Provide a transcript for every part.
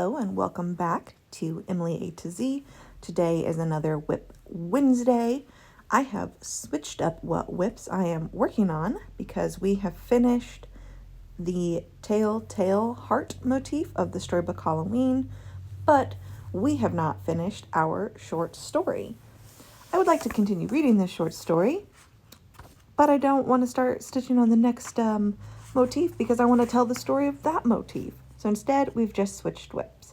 Hello and welcome back to Emily A to Z. Today is another WIP Wednesday. I have switched up what WIPs I am working on because we have finished the Telltale Heart motif of the storybook Halloween, but we have not finished our short story. I would like to continue reading this short story, but I don't want to start stitching on the next motif because I want to tell the story of that motif. So instead, we've just switched WIPs.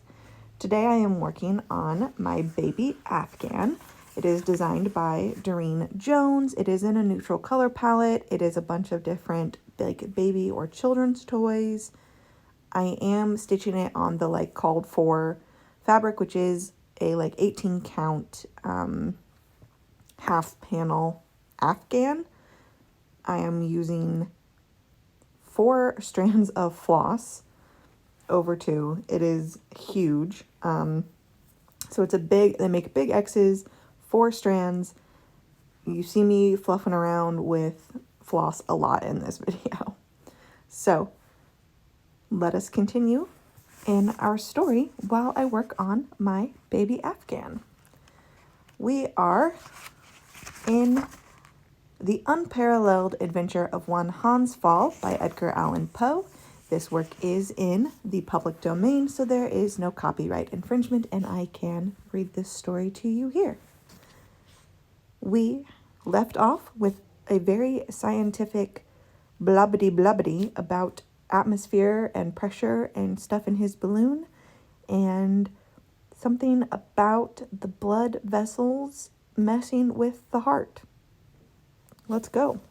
Today I am working on my Baby Afghan. It is designed by Durene Jones. It is in a neutral color palette. It is a bunch of different baby or children's toys. I am stitching it on the called for fabric, which is a 18 count half panel Afghan. I am using 4 strands of floss over 2. It is huge. So it's they make big X's, 4 strands. You see me fluffing around with floss a lot in this video. So let us continue in our story while I work on my Baby Afghan. We are in The Unparalleled Adventure of One Hans Pfaall by Edgar Allan Poe. This work is in the public domain, so there is no copyright infringement, and I can read this story to you here. We left off with a very scientific blubbity about atmosphere and pressure and stuff in his balloon, and something about the blood vessels messing with the heart. Let's go.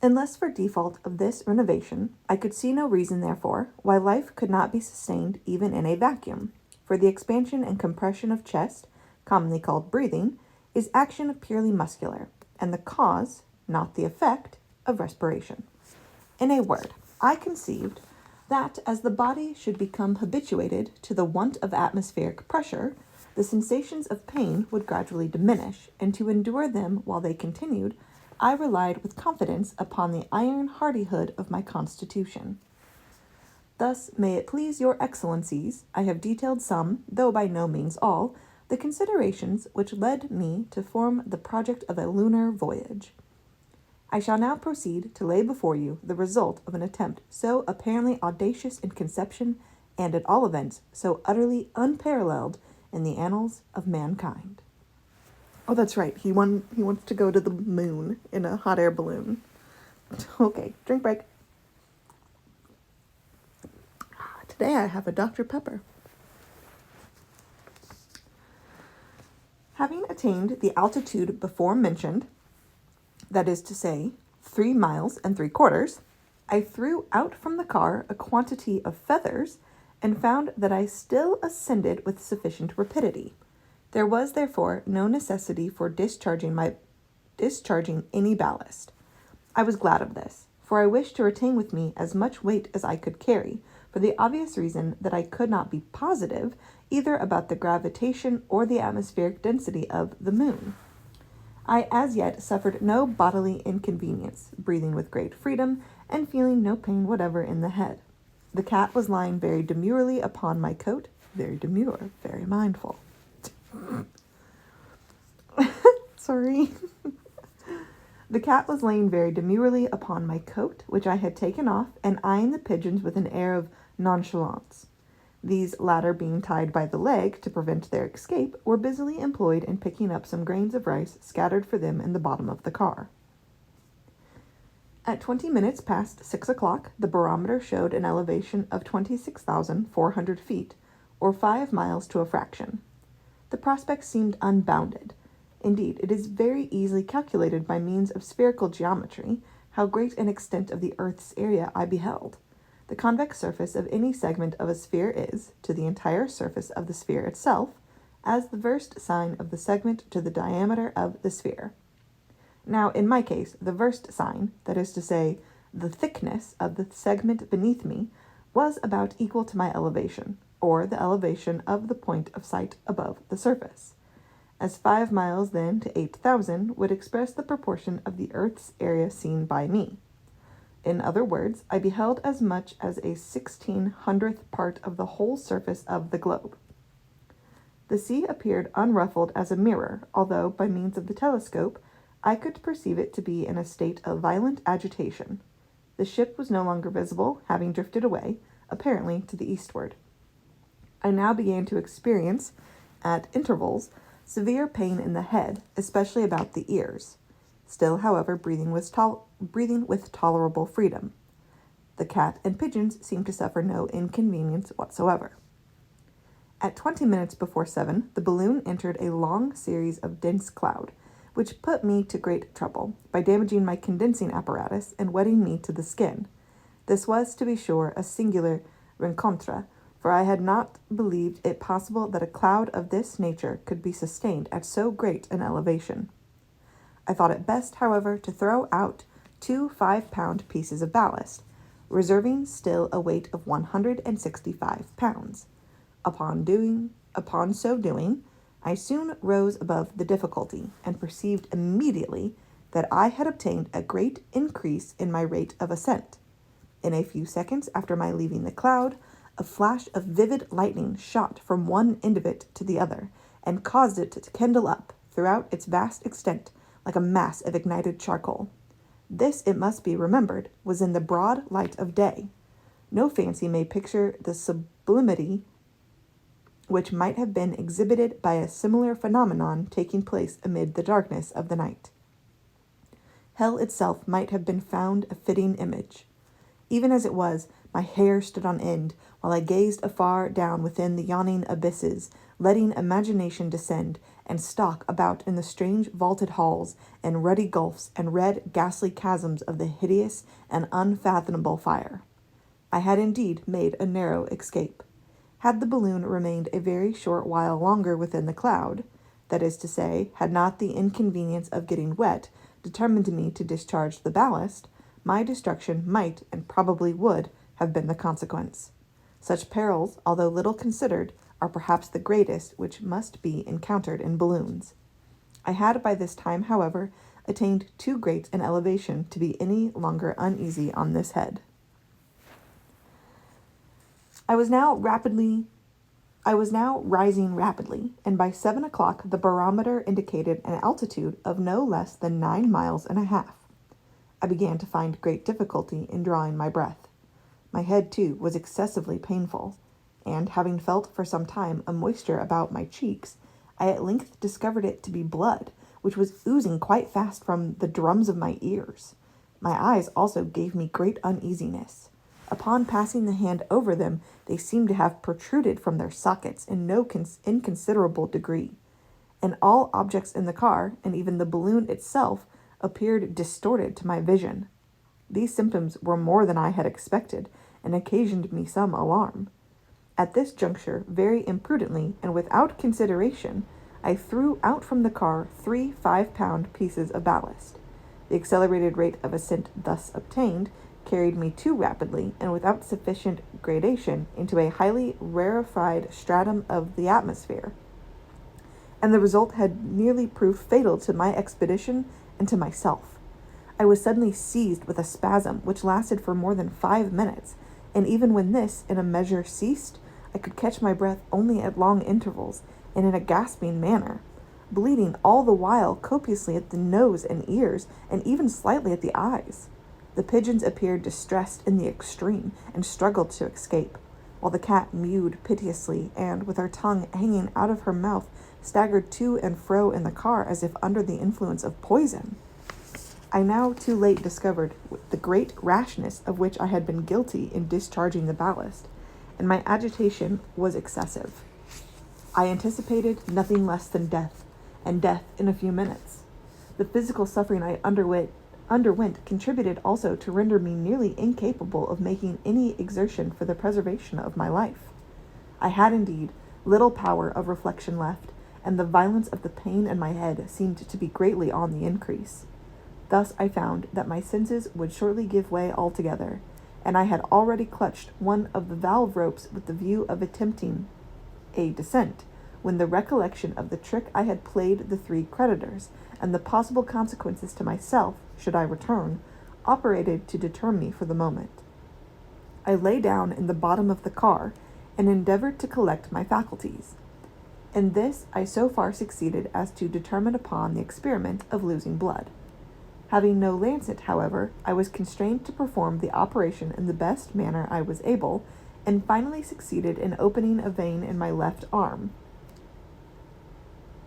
Unless for default of this renovation, I could see no reason, therefore, why life could not be sustained even in a vacuum, for the expansion and compression of chest, commonly called breathing, is action purely muscular, and the cause, not the effect, of respiration. In a word, I conceived that as the body should become habituated to the want of atmospheric pressure, the sensations of pain would gradually diminish, and to endure them while they continued, I relied with confidence upon the iron hardihood of my constitution. Thus, may it please your excellencies, I have detailed some, though by no means all, the considerations which led me to form the project of a lunar voyage. I shall now proceed to lay before you the result of an attempt so apparently audacious in conception, and at all events so utterly unparalleled in the annals of mankind. Oh, that's right. He wants to go to the moon in a hot air balloon. Okay, drink break. Today I have a Dr. Pepper. Having attained the altitude before mentioned, that is to say, 3 miles and 3/4, I threw out from the car a quantity of feathers and found that I still ascended with sufficient rapidity. There was, therefore, no necessity for discharging any ballast. I was glad of this, for I wished to retain with me as much weight as I could carry, for the obvious reason that I could not be positive either about the gravitation or the atmospheric density of the moon. I as yet suffered no bodily inconvenience, breathing with great freedom, and feeling no pain whatever in the head. The cat was lying very demurely upon my coat, very demure, very mindful. Sorry. The cat was laying very demurely upon my coat, which I had taken off, and eyeing the pigeons with an air of nonchalance. These latter, being tied by the leg to prevent their escape, were busily employed in picking up some grains of rice scattered for them in the bottom of the car. At 20 minutes past 6 o'clock, the barometer showed an elevation of 26,400 feet, or 5 miles to a fraction. The prospect seemed unbounded. Indeed, it is very easily calculated by means of spherical geometry how great an extent of the earth's area I beheld. The convex surface of any segment of a sphere is, to the entire surface of the sphere itself, as the versed sine of the segment to the diameter of the sphere. Now, in my case, the versed sine, that is to say, the thickness of the segment beneath me, was about equal to my elevation, or the elevation of the point of sight above the surface. As 5 miles then to 8,000 would express the proportion of the earth's area seen by me. In other words, I beheld as much as a 1600th part of the whole surface of the globe. The sea appeared unruffled as a mirror, although, by means of the telescope, I could perceive it to be in a state of violent agitation. The ship was no longer visible, having drifted away, apparently to the eastward. I now began to experience, at intervals, severe pain in the head, especially about the ears. Still, however, breathing with tolerable freedom. The cat and pigeons seemed to suffer no inconvenience whatsoever. At 20 minutes before 7, the balloon entered a long series of dense cloud, which put me to great trouble by damaging my condensing apparatus and wetting me to the skin. This was, to be sure, a singular rencontre, for I had not believed it possible that a cloud of this nature could be sustained at so great an elevation. I thought it best, however, to throw out 2 5-pound pieces of ballast, reserving still a weight of 165 pounds. Upon so doing, I soon rose above the difficulty, and perceived immediately that I had obtained a great increase in my rate of ascent. In a few seconds after my leaving the cloud, a flash of vivid lightning shot from one end of it to the other, and caused it to kindle up, throughout its vast extent, like a mass of ignited charcoal. This, it must be remembered, was in the broad light of day. No fancy may picture the sublimity which might have been exhibited by a similar phenomenon taking place amid the darkness of the night. Hell itself might have been found a fitting image. Even as it was, my hair stood on end, while I gazed afar down within the yawning abysses, letting imagination descend and stalk about in the strange vaulted halls and ruddy gulfs and red ghastly chasms of the hideous and unfathomable fire. I had indeed made a narrow escape. Had the balloon remained a very short while longer within the cloud, that is to say, had not the inconvenience of getting wet determined me to discharge the ballast, my destruction might, and probably would, have been the consequence. Such perils, although little considered, are perhaps the greatest which must be encountered in balloons. I had by this time, however, attained too great an elevation to be any longer uneasy on this head. I was now rising rapidly, and by 7 o'clock the barometer indicated an altitude of no less than 9 miles and a half. I began to find great difficulty in drawing my breath. My head, too, was excessively painful, and having felt for some time a moisture about my cheeks, I at length discovered it to be blood, which was oozing quite fast from the drums of my ears. My eyes also gave me great uneasiness. Upon passing the hand over them, they seemed to have protruded from their sockets in no inconsiderable degree, and all objects in the car, and even the balloon itself, appeared distorted to my vision. These symptoms were more than I had expected, and occasioned me some alarm. At this juncture, very imprudently and without consideration, I threw out from the car 3 5-pound pieces of ballast. The accelerated rate of ascent thus obtained carried me too rapidly and without sufficient gradation into a highly rarefied stratum of the atmosphere, and the result had nearly proved fatal to my expedition and to myself. I was suddenly seized with a spasm which lasted for more than 5 minutes, and even when this, in a measure, ceased, I could catch my breath only at long intervals and in a gasping manner, bleeding all the while copiously at the nose and ears, and even slightly at the eyes. The pigeons appeared distressed in the extreme, and struggled to escape, while the cat mewed piteously, and, with her tongue hanging out of her mouth, staggered to and fro in the car as if under the influence of poison. I now too late discovered the great rashness of which I had been guilty in discharging the ballast, and my agitation was excessive. I anticipated nothing less than death, and death in a few minutes. The physical suffering I underwent contributed also to render me nearly incapable of making any exertion for the preservation of my life. I had indeed little power of reflection left, and the violence of the pain in my head seemed to be greatly on the increase. Thus I found that my senses would shortly give way altogether, and I had already clutched one of the valve ropes with the view of attempting a descent, when the recollection of the trick I had played the 3 creditors, and the possible consequences to myself, should I return, operated to deter me for the moment. I lay down in the bottom of the car and endeavored to collect my faculties. In this I so far succeeded as to determine upon the experiment of losing blood. Having no lancet, however, I was constrained to perform the operation in the best manner I was able, and finally succeeded in opening a vein in my left arm.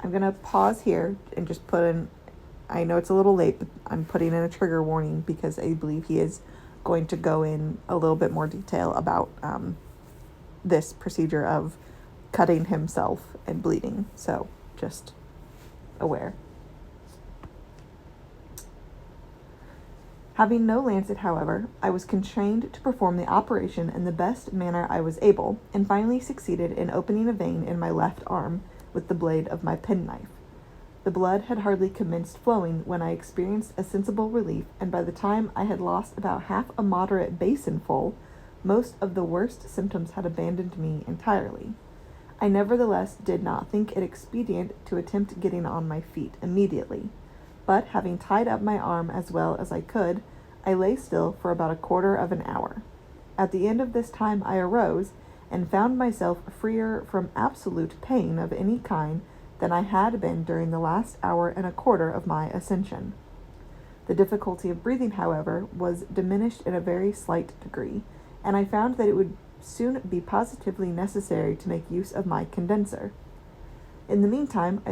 I'm going to pause here and just put in, I know it's a little late, but I'm putting in a trigger warning because I believe he is going to go in a little bit more detail about this procedure of cutting himself and bleeding. So just aware. Having no lancet, however, I was constrained to perform the operation in the best manner I was able, and finally succeeded in opening a vein in my left arm with the blade of my penknife. The blood had hardly commenced flowing when I experienced a sensible relief, and by the time I had lost about half a moderate basinful, most of the worst symptoms had abandoned me entirely. I nevertheless did not think it expedient to attempt getting on my feet immediately, but having tied up my arm as well as I could, I lay still for about a quarter of an hour. At the end of this time I arose, and found myself freer from absolute pain of any kind than I had been during the last hour and a quarter of my ascension. The difficulty of breathing, however, was diminished in a very slight degree, and I found that it would soon be positively necessary to make use of my condenser. In the meantime,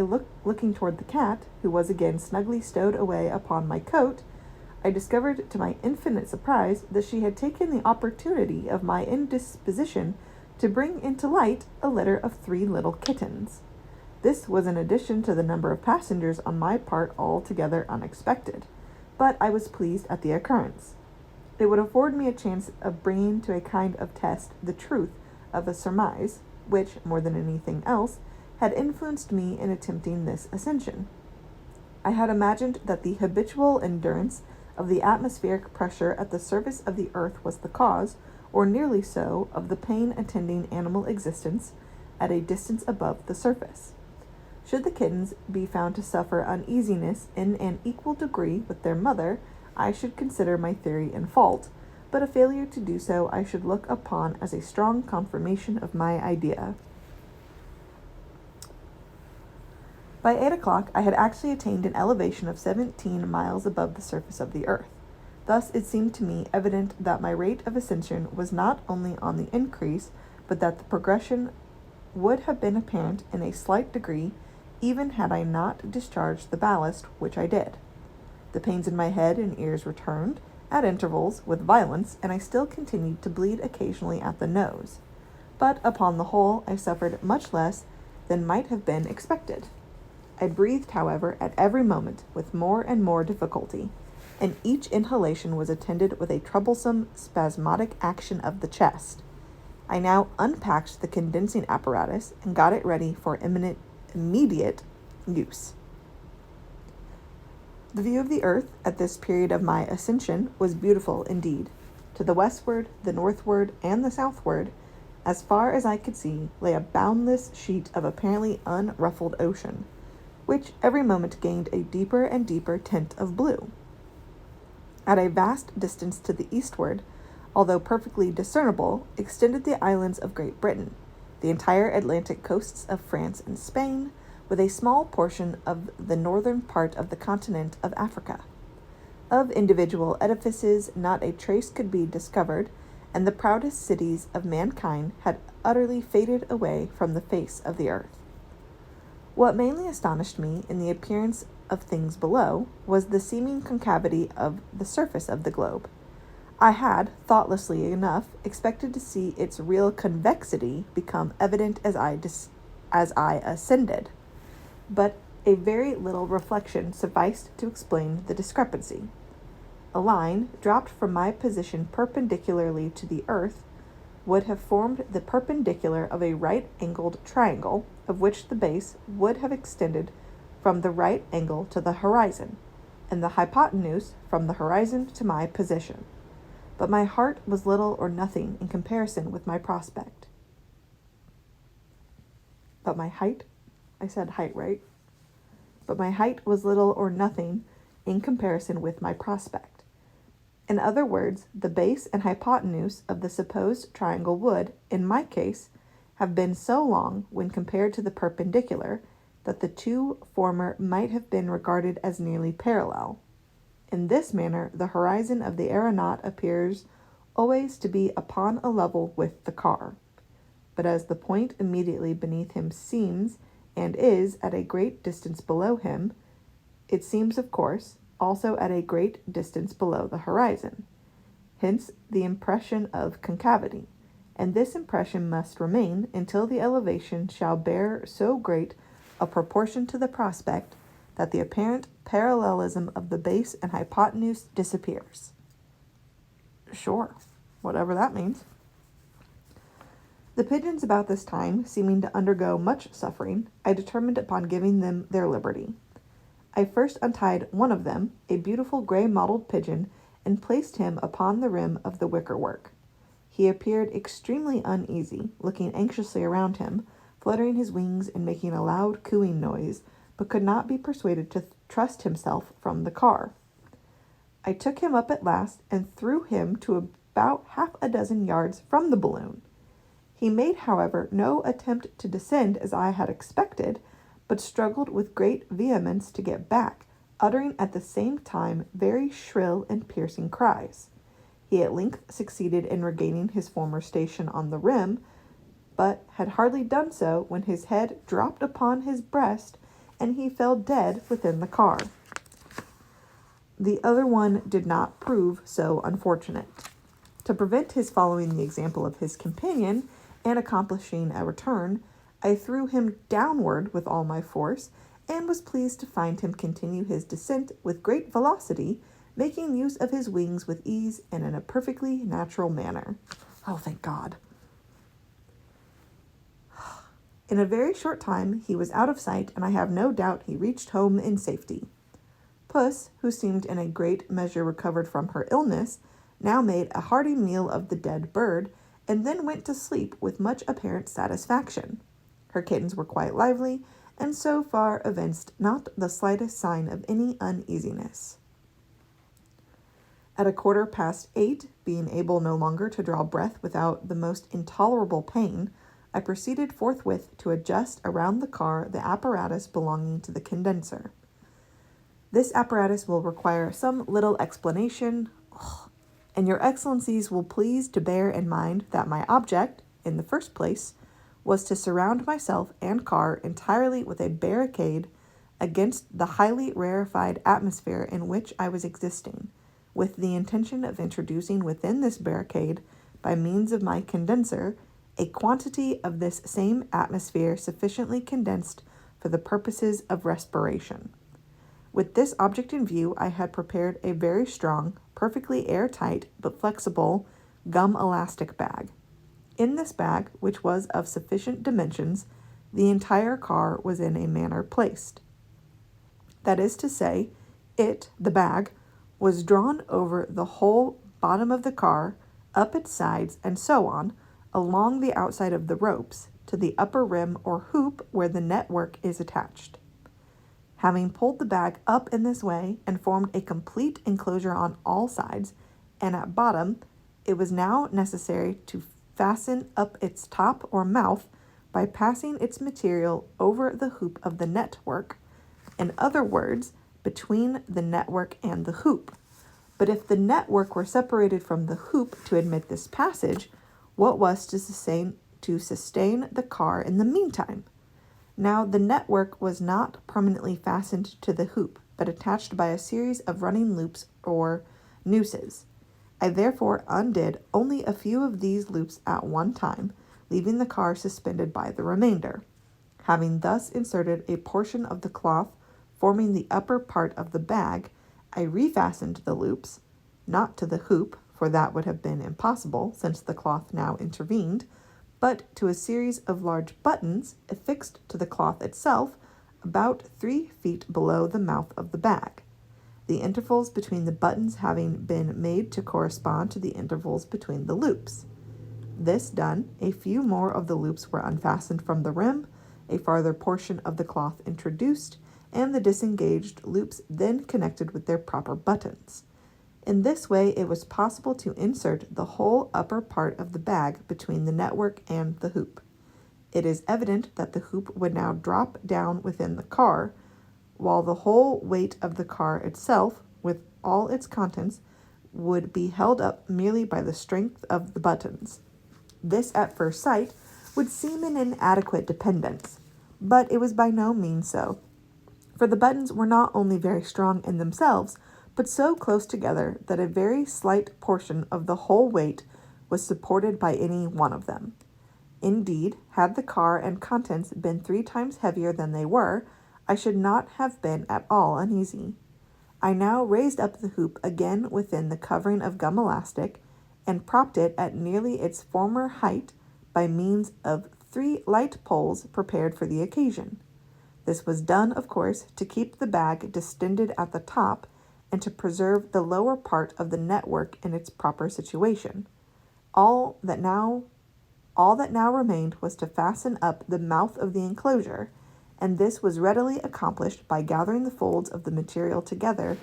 looking toward the cat, who was again snugly stowed away upon my coat, I discovered to my infinite surprise that she had taken the opportunity of my indisposition to bring into light a litter of 3 little kittens. This was an addition to the number of passengers on my part altogether unexpected, but I was pleased at the occurrence. It would afford me a chance of bringing to a kind of test the truth of a surmise, which, more than anything else, had influenced me in attempting this ascension. I had imagined that the habitual endurance of the atmospheric pressure at the surface of the earth was the cause, or nearly so, of the pain attending animal existence at a distance above the surface. Should the kittens be found to suffer uneasiness in an equal degree with their mother, I should consider my theory in fault, but a failure to do so I should look upon as a strong confirmation of my idea. By 8 o'clock, I had actually attained an elevation of 17 miles above the surface of the earth. Thus it seemed to me evident that my rate of ascension was not only on the increase, but that the progression would have been apparent in a slight degree, even had I not discharged the ballast, which I did. The pains in my head and ears returned, at intervals, with violence, and I still continued to bleed occasionally at the nose. But, upon the whole, I suffered much less than might have been expected. I breathed, however, at every moment with more and more difficulty, and each inhalation was attended with a troublesome, spasmodic action of the chest. I now unpacked the condensing apparatus and got it ready for immediate use. The view of the earth at this period of my ascension was beautiful indeed. To the westward, the northward, and the southward, as far as I could see, lay a boundless sheet of apparently unruffled ocean, which every moment gained a deeper and deeper tint of blue. At a vast distance to the eastward, although perfectly discernible, extended the islands of Great Britain, the entire Atlantic coasts of France and Spain, with a small portion of the northern part of the continent of Africa. Of individual edifices not a trace could be discovered, and the proudest cities of mankind had utterly faded away from the face of the earth. What mainly astonished me in the appearance of things below was the seeming concavity of the surface of the globe. I had, thoughtlessly enough, expected to see its real convexity become evident as I ascended, but a very little reflection sufficed to explain the discrepancy. A line, dropped from my position perpendicularly to the earth, would have formed the perpendicular of a right-angled triangle, of which the base would have extended from the right angle to the horizon, and the hypotenuse from the horizon to my position. But my heart was little or nothing in comparison with my prospect. But my height, I said height, right? But my height was little or nothing in comparison with my prospect. In other words, the base and hypotenuse of the supposed triangle would, in my case, have been so long when compared to the perpendicular that the two former might have been regarded as nearly parallel. In this manner, the horizon of the aeronaut appears always to be upon a level with the car. But as the point immediately beneath him seems and is at a great distance below him, it seems, of course, also at a great distance below the horizon. Hence the impression of concavity, and this impression must remain until the elevation shall bear so great a proportion to the prospect that the apparent parallelism of the base and hypotenuse disappears. Sure, whatever that means. The pigeons about this time seeming to undergo much suffering, I determined upon giving them their liberty. I first untied one of them, a beautiful gray mottled pigeon, and placed him upon the rim of the wicker-work. He appeared extremely uneasy, looking anxiously around him, fluttering his wings and making a loud cooing noise, but could not be persuaded to trust himself from the car. I took him up at last and threw him to about half a dozen yards from the balloon. He made, however, no attempt to descend as I had expected, but struggled with great vehemence to get back, uttering at the same time very shrill and piercing cries. He at length succeeded in regaining his former station on the rim, but had hardly done so when his head dropped upon his breast and he fell dead within the car. The other one did not prove so unfortunate. To prevent his following the example of his companion and accomplishing a return, I threw him downward with all my force, and was pleased to find him continue his descent with great velocity, making use of his wings with ease and in a perfectly natural manner. Oh, thank God. In a very short time he was out of sight, and I have no doubt he reached home in safety. Puss, who seemed in a great measure recovered from her illness, now made a hearty meal of the dead bird, and then went to sleep with much apparent satisfaction. Her kittens were quite lively, and so far evinced not the slightest sign of any uneasiness. At 8:15, being able no longer to draw breath without the most intolerable pain, I proceeded forthwith to adjust around the car the apparatus belonging to the condenser. This apparatus will require some little explanation, and your excellencies will please to bear in mind that my object, in the first place, was to surround myself and car entirely with a barricade against the highly rarefied atmosphere in which I was existing, with the intention of introducing within this barricade, by means of my condenser, a quantity of this same atmosphere sufficiently condensed for the purposes of respiration. With this object in view, I had prepared a very strong, perfectly airtight, but flexible, gum-elastic bag. In this bag, which was of sufficient dimensions, the entire car was in a manner placed. That is to say, the bag, was drawn over the whole bottom of the car, up its sides, and so on, along the outside of the ropes, to the upper rim or hoop where the network is attached. Having pulled the bag up in this way and formed a complete enclosure on all sides, and at bottom, it was now necessary to fasten up its top or mouth by passing its material over the hoop of the network, in other words, between the network and the hoop. But if the network were separated from the hoop to admit this passage, what was to sustain the car in the meantime? Now the network was not permanently fastened to the hoop, but attached by a series of running loops or nooses. I therefore undid only a few of these loops at one time, leaving the car suspended by the remainder. Having thus inserted a portion of the cloth forming the upper part of the bag, I refastened the loops, not to the hoop, for that would have been impossible, since the cloth now intervened, but to a series of large buttons affixed to the cloth itself, about 3 feet below the mouth of the bag, the intervals between the buttons having been made to correspond to the intervals between the loops. This done, a few more of the loops were unfastened from the rim, a farther portion of the cloth introduced, and the disengaged loops then connected with their proper buttons. In this way, it was possible to insert the whole upper part of the bag between the network and the hoop. It is evident that the hoop would now drop down within the car, while the whole weight of the car itself, with all its contents, would be held up merely by the strength of the buttons. This, at first sight, would seem an inadequate dependence, but it was by no means so, for the buttons were not only very strong in themselves, but so close together that a very slight portion of the whole weight was supported by any one of them. Indeed, had the car and contents been 3 times heavier than they were, I should not have been at all uneasy. I now raised up the hoop again within the covering of gum elastic, and propped it at nearly its former height by means of 3 light poles prepared for the occasion. This was done, of course, to keep the bag distended at the top, and to preserve the lower part of the network in its proper situation. All that now remained was to fasten up the mouth of the enclosure, and this was readily accomplished by gathering the folds of the material together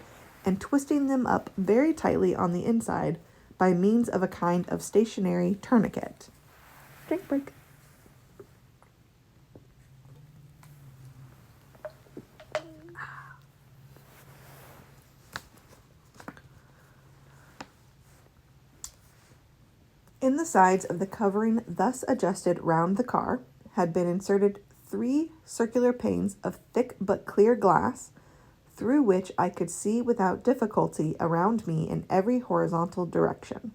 and twisting them up very tightly on the inside by means of a kind of stationary tourniquet. Drink break. In the sides of the covering thus adjusted round the car had been inserted 3 circular panes of thick but clear glass, through which I could see without difficulty around me in every horizontal direction.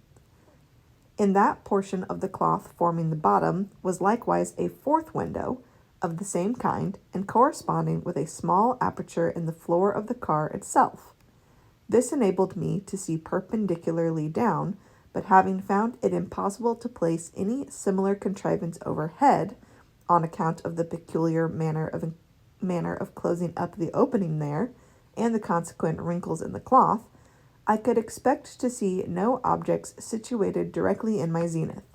In that portion of the cloth forming the bottom was likewise a 4th window of the same kind and corresponding with a small aperture in the floor of the car itself. This enabled me to see perpendicularly down, but having found it impossible to place any similar contrivance overhead, on account of the peculiar manner of closing up the opening there, and the consequent wrinkles in the cloth, I could expect to see no objects situated directly in my zenith.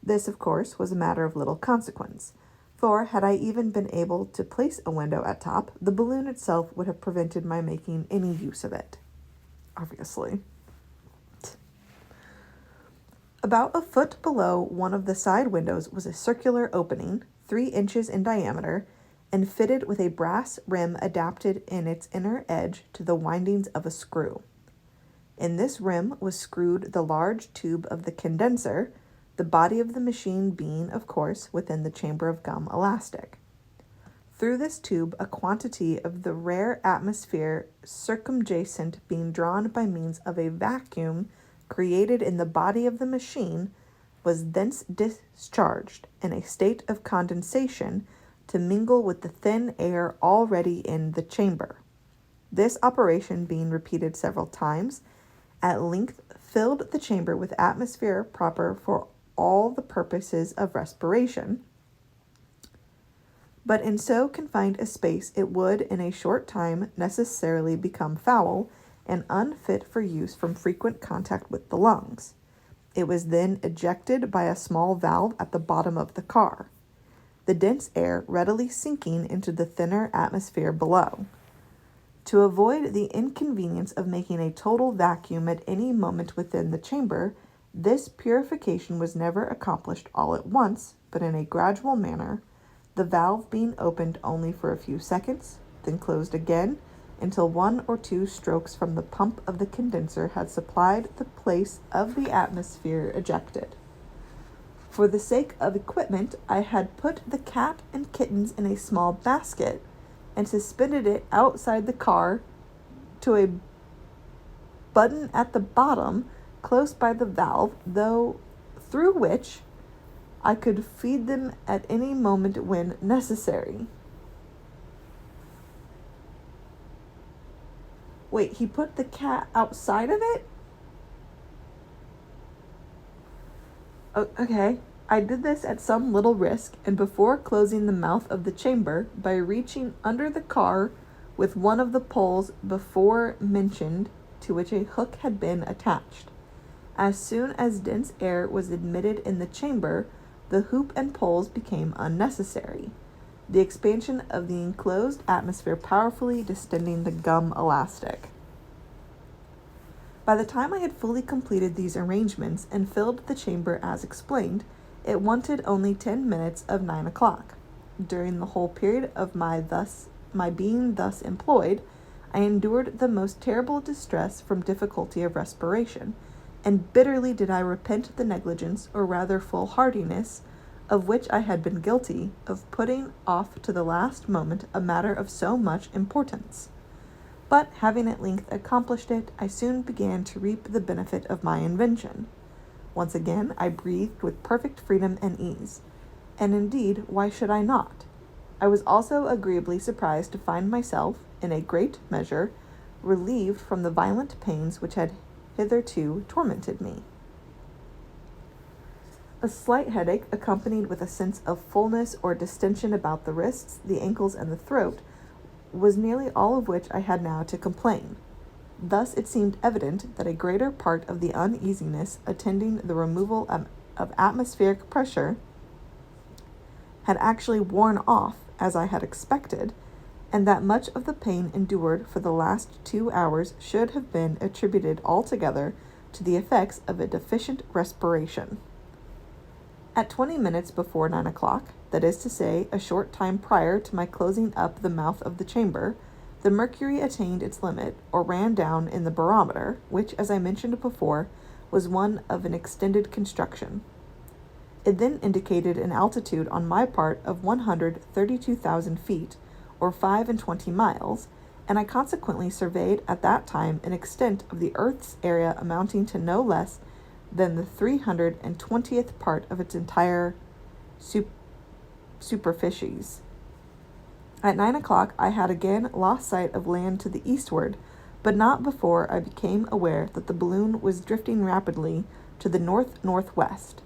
This, of course, was a matter of little consequence, for had I even been able to place a window at top, the balloon itself would have prevented my making any use of it. Obviously. About a foot below one of the side windows was a circular opening, 3 inches in diameter, and fitted with a brass rim adapted in its inner edge to the windings of a screw. In this rim was screwed the large tube of the condenser, the body of the machine being, of course, within the chamber of gum elastic. Through this tube a quantity of the rare atmosphere circumjacent being drawn by means of a vacuum created in the body of the machine was thence discharged in a state of condensation to mingle with the thin air already in the chamber. This operation being repeated several times, at length filled the chamber with atmosphere proper for all the purposes of respiration, but in so confined a space it would in a short time necessarily become foul and unfit for use from frequent contact with the lungs. It was then ejected by a small valve at the bottom of the car, the dense air readily sinking into the thinner atmosphere below. To avoid the inconvenience of making a total vacuum at any moment within the chamber, this purification was never accomplished all at once, but in a gradual manner, the valve being opened only for a few seconds, then closed again, until 1 or 2 strokes from the pump of the condenser had supplied the place of the atmosphere ejected. For the sake of equipment, I had put the cat and kittens in a small basket and suspended it outside the car to a button at the bottom close by the valve, through which I could feed them at any moment when necessary. Wait, he put the cat outside of it? Okay. I did this at some little risk, and before closing the mouth of the chamber, by reaching under the car with one of the poles before mentioned, to which a hook had been attached. As soon as dense air was admitted in the chamber, the hoop and poles became unnecessary, the expansion of the enclosed atmosphere powerfully distending the gum elastic. By the time I had fully completed these arrangements and filled the chamber as explained, it wanted only 10 minutes of 9 o'clock. During the whole period of my being thus employed, I endured the most terrible distress from difficulty of respiration, and bitterly did I repent the negligence, or rather foolhardiness, of which I had been guilty, of putting off to the last moment a matter of so much importance. But having at length accomplished it, I soon began to reap the benefit of my invention. Once again I breathed with perfect freedom and ease, and indeed, why should I not? I was also agreeably surprised to find myself, in a great measure, relieved from the violent pains which had hitherto tormented me. A slight headache, accompanied with a sense of fullness or distension about the wrists, the ankles, and the throat, was nearly all of which I had now to complain. Thus it seemed evident that a greater part of the uneasiness attending the removal of atmospheric pressure had actually worn off, as I had expected, and that much of the pain endured for the last 2 hours should have been attributed altogether to the effects of a deficient respiration. At 20 minutes before 9 o'clock, that is to say, a short time prior to my closing up the mouth of the chamber, the mercury attained its limit, or ran down in the barometer, which, as I mentioned before, was one of an extended construction. It then indicated an altitude on my part of 132,000 feet, or 25 miles, and I consequently surveyed at that time an extent of the earth's area amounting to no less than the 320th part of its entire superficies. At 9 o'clock I had again lost sight of land to the eastward, but not before I became aware that the balloon was drifting rapidly to the north-northwest.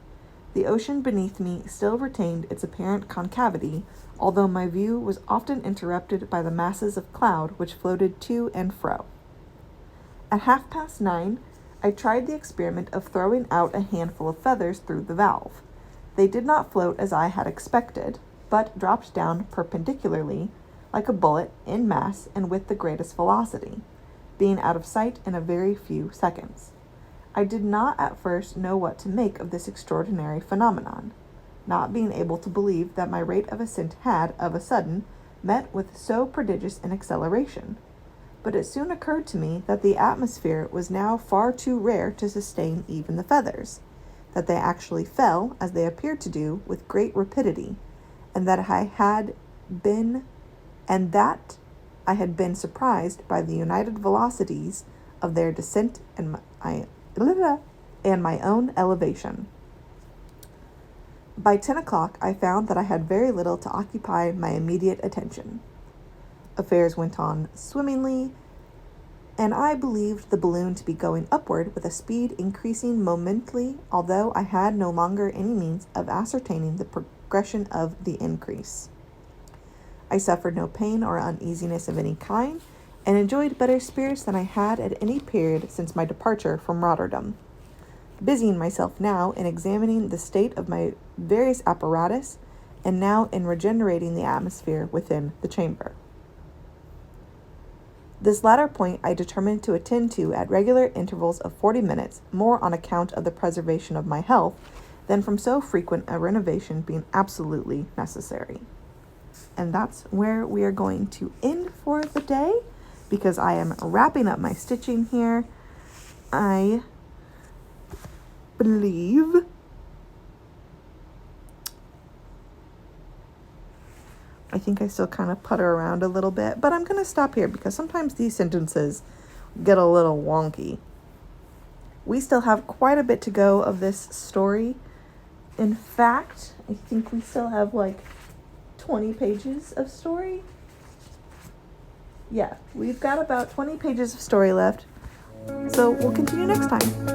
The ocean beneath me still retained its apparent concavity, although my view was often interrupted by the masses of cloud which floated to and fro. At 9:30, I tried the experiment of throwing out a handful of feathers through the valve. They did not float as I had expected, but dropped down perpendicularly, like a bullet, en masse and with the greatest velocity, being out of sight in a very few seconds. I did not at first know what to make of this extraordinary phenomenon, not being able to believe that my rate of ascent had, of a sudden, met with so prodigious an acceleration. But it soon occurred to me that the atmosphere was now far too rare to sustain even the feathers, that they actually fell, as they appeared to do, with great rapidity, and that I had been surprised by the united velocities of their descent and my own elevation. By 10 o'clock I found that I had very little to occupy my immediate attention. Affairs went on swimmingly, and I believed the balloon to be going upward with a speed increasing momently, although I had no longer any means of ascertaining the progression of the increase. I suffered no pain or uneasiness of any kind, and enjoyed better spirits than I had at any period since my departure from Rotterdam. Busying myself now in examining the state of my various apparatus, and now in regenerating the atmosphere within the chamber. This latter point I determined to attend to at regular intervals of 40 minutes, more on account of the preservation of my health than from so frequent a renovation being absolutely necessary. And that's where we are going to end for the day, because I am wrapping up my stitching here. I believe I think I still kind of putter around a little bit, but I'm going to stop here because sometimes these sentences get a little wonky. We still have quite a bit to go of this story. In fact, I think we still have like 20 pages of story. Yeah, we've got about 20 pages of story left. So we'll continue next time.